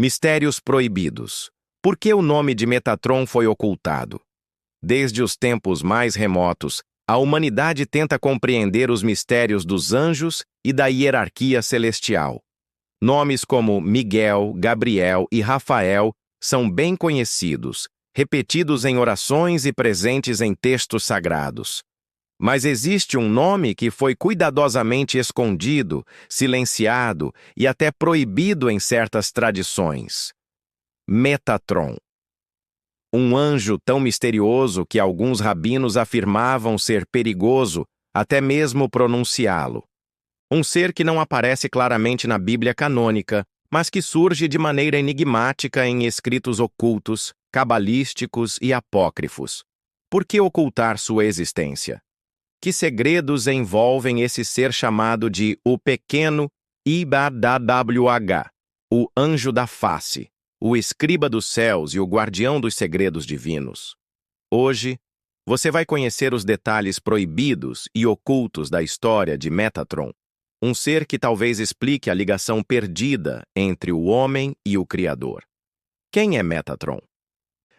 Mistérios proibidos. Por que o nome de Metatron foi ocultado? Desde os tempos mais remotos, a humanidade tenta compreender os mistérios dos anjos e da hierarquia celestial. Nomes como Miguel, Gabriel e Rafael são bem conhecidos, repetidos em orações e presentes em textos sagrados. Mas existe um nome que foi cuidadosamente escondido, silenciado e até proibido em certas tradições: Metatron. Um anjo tão misterioso que alguns rabinos afirmavam ser perigoso até mesmo pronunciá-lo. Um ser que não aparece claramente na Bíblia canônica, mas que surge de maneira enigmática em escritos ocultos, cabalísticos e apócrifos. Por que ocultar sua existência? Que segredos envolvem esse ser chamado de o pequeno Ibadawh, o anjo da face, o escriba dos céus e o guardião dos segredos divinos? Hoje, você vai conhecer os detalhes proibidos e ocultos da história de Metatron, um ser que talvez explique a ligação perdida entre o homem e o Criador. Quem é Metatron?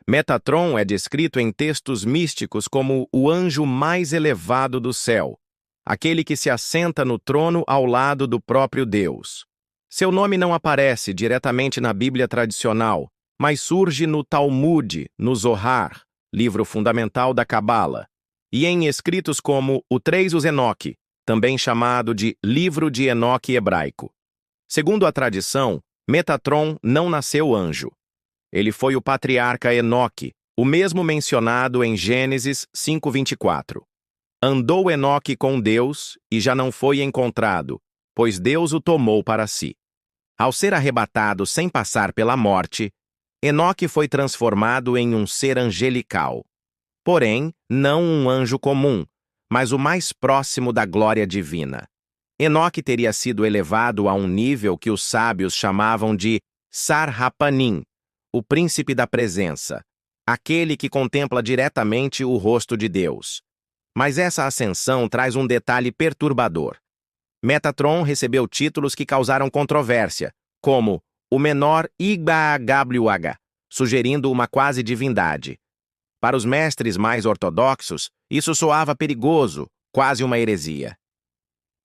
Metatron é descrito em textos místicos como o anjo mais elevado do céu, aquele que se assenta no trono ao lado do próprio Deus. Seu nome não aparece diretamente na Bíblia tradicional, mas surge no Talmud, no Zohar, livro fundamental da Cabala, e em escritos como o Três os Enoque, também chamado de Livro de Enoque hebraico. Segundo a tradição, Metatron não nasceu anjo. Ele foi o patriarca Enoque, o mesmo mencionado em Gênesis 5:24. Andou Enoque com Deus e já não foi encontrado, pois Deus o tomou para si. Ao ser arrebatado sem passar pela morte, Enoque foi transformado em um ser angelical. Porém, não um anjo comum, mas o mais próximo da glória divina. Enoque teria sido elevado a um nível que os sábios chamavam de Sar-Hapanim, o príncipe da presença, aquele que contempla diretamente o rosto de Deus. Mas essa ascensão traz um detalhe perturbador. Metatron recebeu títulos que causaram controvérsia, como o menor Ibawh, sugerindo uma quase divindade. Para os mestres mais ortodoxos, isso soava perigoso, quase uma heresia.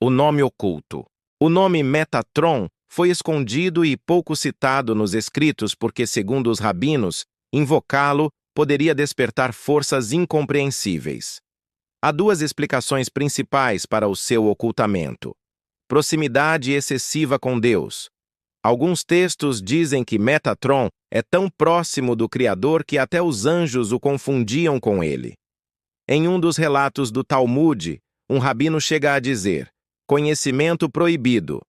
O nome oculto. O nome Metatron foi escondido e pouco citado nos escritos porque, segundo os rabinos, invocá-lo poderia despertar forças incompreensíveis. Há duas explicações principais para o seu ocultamento: proximidade excessiva com Deus. Alguns textos dizem que Metatron é tão próximo do Criador que até os anjos o confundiam com ele. Em um dos relatos do Talmud, um rabino chega a dizer: conhecimento proibido.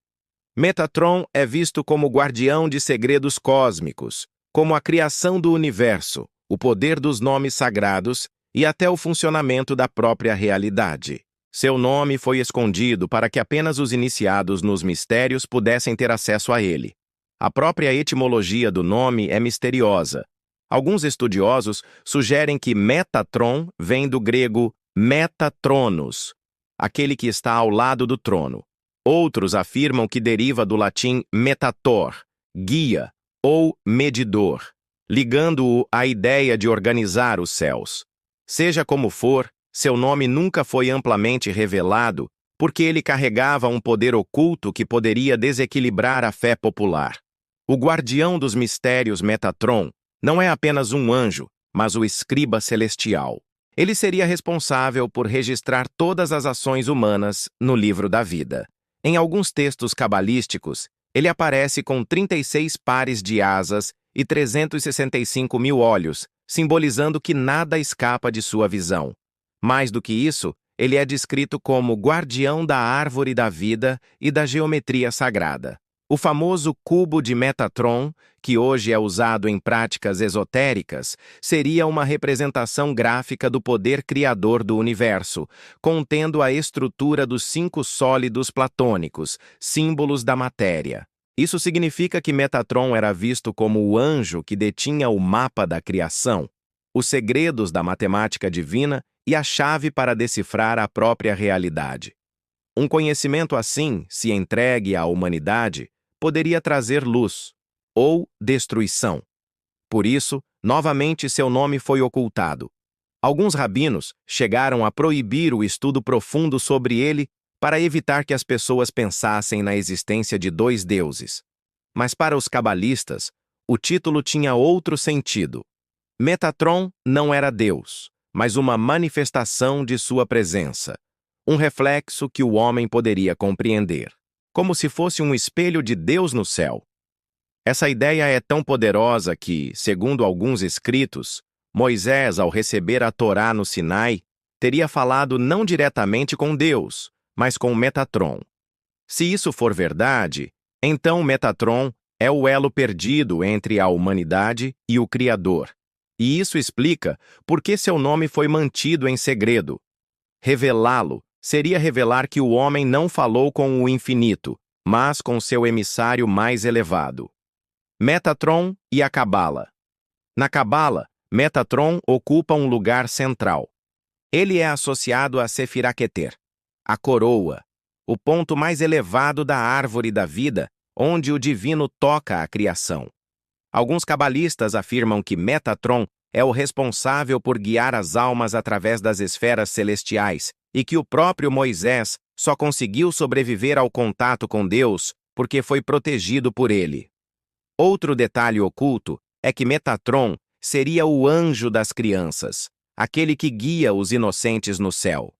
Metatron é visto como guardião de segredos cósmicos, como a criação do universo, o poder dos nomes sagrados e até o funcionamento da própria realidade. Seu nome foi escondido para que apenas os iniciados nos mistérios pudessem ter acesso a ele. A própria etimologia do nome é misteriosa. Alguns estudiosos sugerem que Metatron vem do grego metatronos, aquele que está ao lado do trono. Outros afirmam que deriva do latim metator, guia ou medidor, ligando-o à ideia de organizar os céus. Seja como for, seu nome nunca foi amplamente revelado porque ele carregava um poder oculto que poderia desequilibrar a fé popular. O guardião dos mistérios Metatron não é apenas um anjo, mas o escriba celestial. Ele seria responsável por registrar todas as ações humanas no livro da vida. Em alguns textos cabalísticos, ele aparece com 36 pares de asas e 365 mil olhos, simbolizando que nada escapa de sua visão. Mais do que isso, ele é descrito como guardião da árvore da vida e da geometria sagrada. O famoso cubo de Metatron, que hoje é usado em práticas esotéricas, seria uma representação gráfica do poder criador do universo, contendo a estrutura dos 5 sólidos platônicos, símbolos da matéria. Isso significa que Metatron era visto como o anjo que detinha o mapa da criação, os segredos da matemática divina e a chave para decifrar a própria realidade. Um conhecimento assim, se entregue à humanidade, poderia trazer luz. ou destruição. Por isso, novamente seu nome foi ocultado. Alguns rabinos chegaram a proibir o estudo profundo sobre ele para evitar que as pessoas pensassem na existência de dois deuses. Mas para os cabalistas, o título tinha outro sentido. Metatron não era Deus, mas uma manifestação de sua presença, um reflexo que o homem poderia compreender, como se fosse um espelho de Deus no céu. Essa ideia é tão poderosa que, segundo alguns escritos, Moisés, ao receber a Torá no Sinai, teria falado não diretamente com Deus, mas com Metatron. Se isso for verdade, então Metatron é o elo perdido entre a humanidade e o Criador. E isso explica por que seu nome foi mantido em segredo. Revelá-lo seria revelar que o homem não falou com o infinito, mas com seu emissário mais elevado. Metatron e a Cabala. Na Cabala, Metatron ocupa um lugar central. Ele é associado a Sefirah Keter, a coroa, o ponto mais elevado da árvore da vida, onde o divino toca a criação. Alguns cabalistas afirmam que Metatron é o responsável por guiar as almas através das esferas celestiais e que o próprio Moisés só conseguiu sobreviver ao contato com Deus porque foi protegido por ele. Outro detalhe oculto é que Metatron seria o anjo das crianças, aquele que guia os inocentes no céu.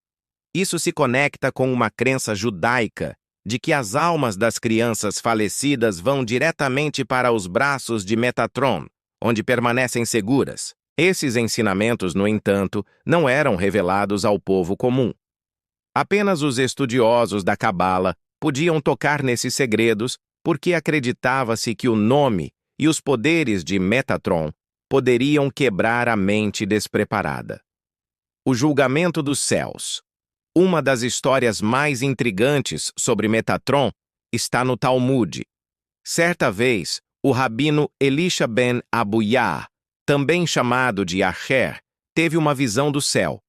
Isso se conecta com uma crença judaica de que as almas das crianças falecidas vão diretamente para os braços de Metatron, onde permanecem seguras. Esses ensinamentos, no entanto, não eram revelados ao povo comum. Apenas os estudiosos da Cabala podiam tocar nesses segredos porque acreditava-se que o nome e os poderes de Metatron poderiam quebrar a mente despreparada. O julgamento dos céus. Uma das histórias mais intrigantes sobre Metatron está no Talmud. Certa vez, o rabino Elisha ben Abu Yah, também chamado de Acher, teve uma visão do céu.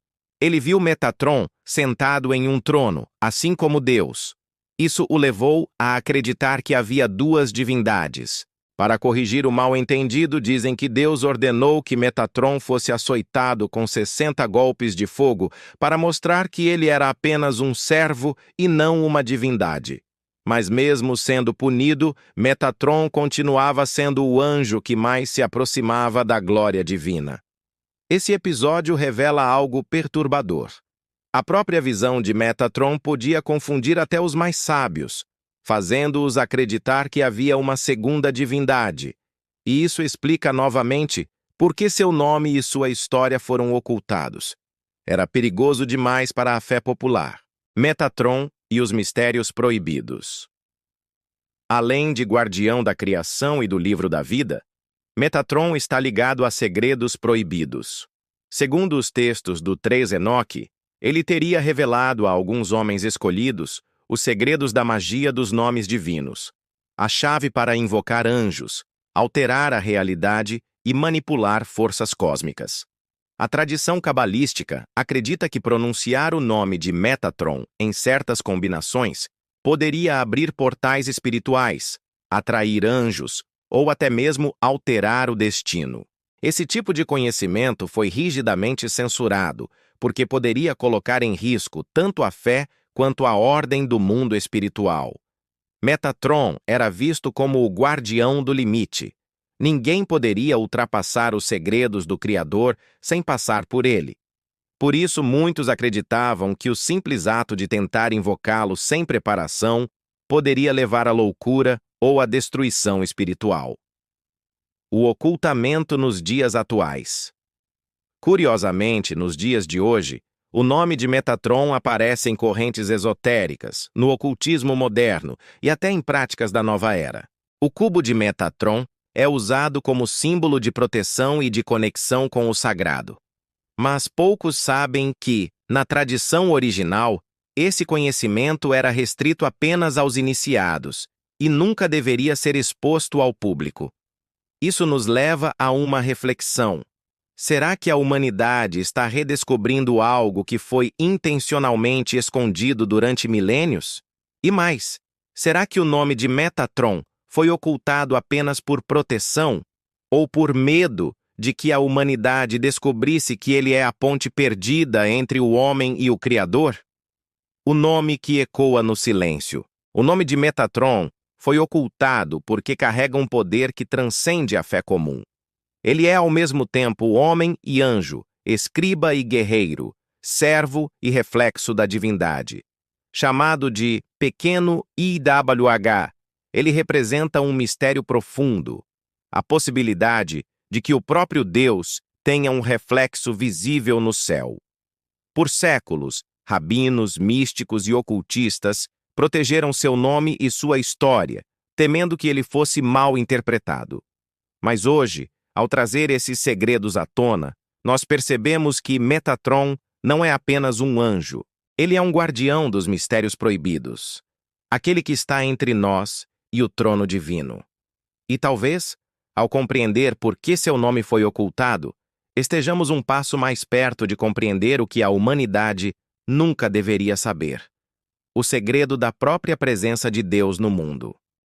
Ele viu Metatron sentado em um trono, assim como Deus. Isso o levou a acreditar que havia duas divindades. Para corrigir o mal-entendido, dizem que Deus ordenou que Metatron fosse açoitado com 60 golpes de fogo para mostrar que ele era apenas um servo e não uma divindade. Mas mesmo sendo punido, Metatron continuava sendo o anjo que mais se aproximava da glória divina. Esse episódio revela algo perturbador. A própria visão de Metatron podia confundir até os mais sábios, fazendo-os acreditar que havia uma segunda divindade. E isso explica novamente por que seu nome e sua história foram ocultados. Era perigoso demais para a fé popular. Metatron e os mistérios proibidos. Além de guardião da criação e do livro da vida, Metatron está ligado a segredos proibidos. Segundo os textos do 3 Enoque, ele teria revelado a alguns homens escolhidos os segredos da magia dos nomes divinos, a chave para invocar anjos, alterar a realidade e manipular forças cósmicas. A tradição cabalística acredita que pronunciar o nome de Metatron em certas combinações poderia abrir portais espirituais, atrair anjos ou até mesmo alterar o destino. Esse tipo de conhecimento foi rigidamente censurado, porque poderia colocar em risco tanto a fé quanto a ordem do mundo espiritual. Metatron era visto como o guardião do limite. Ninguém poderia ultrapassar os segredos do Criador sem passar por ele. Por isso, muitos acreditavam que o simples ato de tentar invocá-lo sem preparação poderia levar à loucura ou à destruição espiritual. O ocultamento nos dias atuais. Curiosamente, nos dias de hoje, o nome de Metatron aparece em correntes esotéricas, no ocultismo moderno e até em práticas da nova era. O cubo de Metatron é usado como símbolo de proteção e de conexão com o sagrado. Mas poucos sabem que, na tradição original, esse conhecimento era restrito apenas aos iniciados e nunca deveria ser exposto ao público. Isso nos leva a uma reflexão. Será que a humanidade está redescobrindo algo que foi intencionalmente escondido durante milênios? E mais, será que o nome de Metatron foi ocultado apenas por proteção ou por medo de que a humanidade descobrisse que ele é a ponte perdida entre o homem e o Criador? O nome que ecoa no silêncio. O nome de Metatron foi ocultado porque carrega um poder que transcende a fé comum. Ele é ao mesmo tempo homem e anjo, escriba e guerreiro, servo e reflexo da divindade. Chamado de Pequeno IWH, ele representa um mistério profundo, a possibilidade de que o próprio Deus tenha um reflexo visível no céu. Por séculos, rabinos, místicos e ocultistas protegeram seu nome e sua história, temendo que ele fosse mal interpretado. Mas hoje, ao trazer esses segredos à tona, nós percebemos que Metatron não é apenas um anjo. Ele é um guardião dos mistérios proibidos, aquele que está entre nós e o trono divino. E talvez, ao compreender por que seu nome foi ocultado, estejamos um passo mais perto de compreender o que a humanidade nunca deveria saber: o segredo da própria presença de Deus no mundo.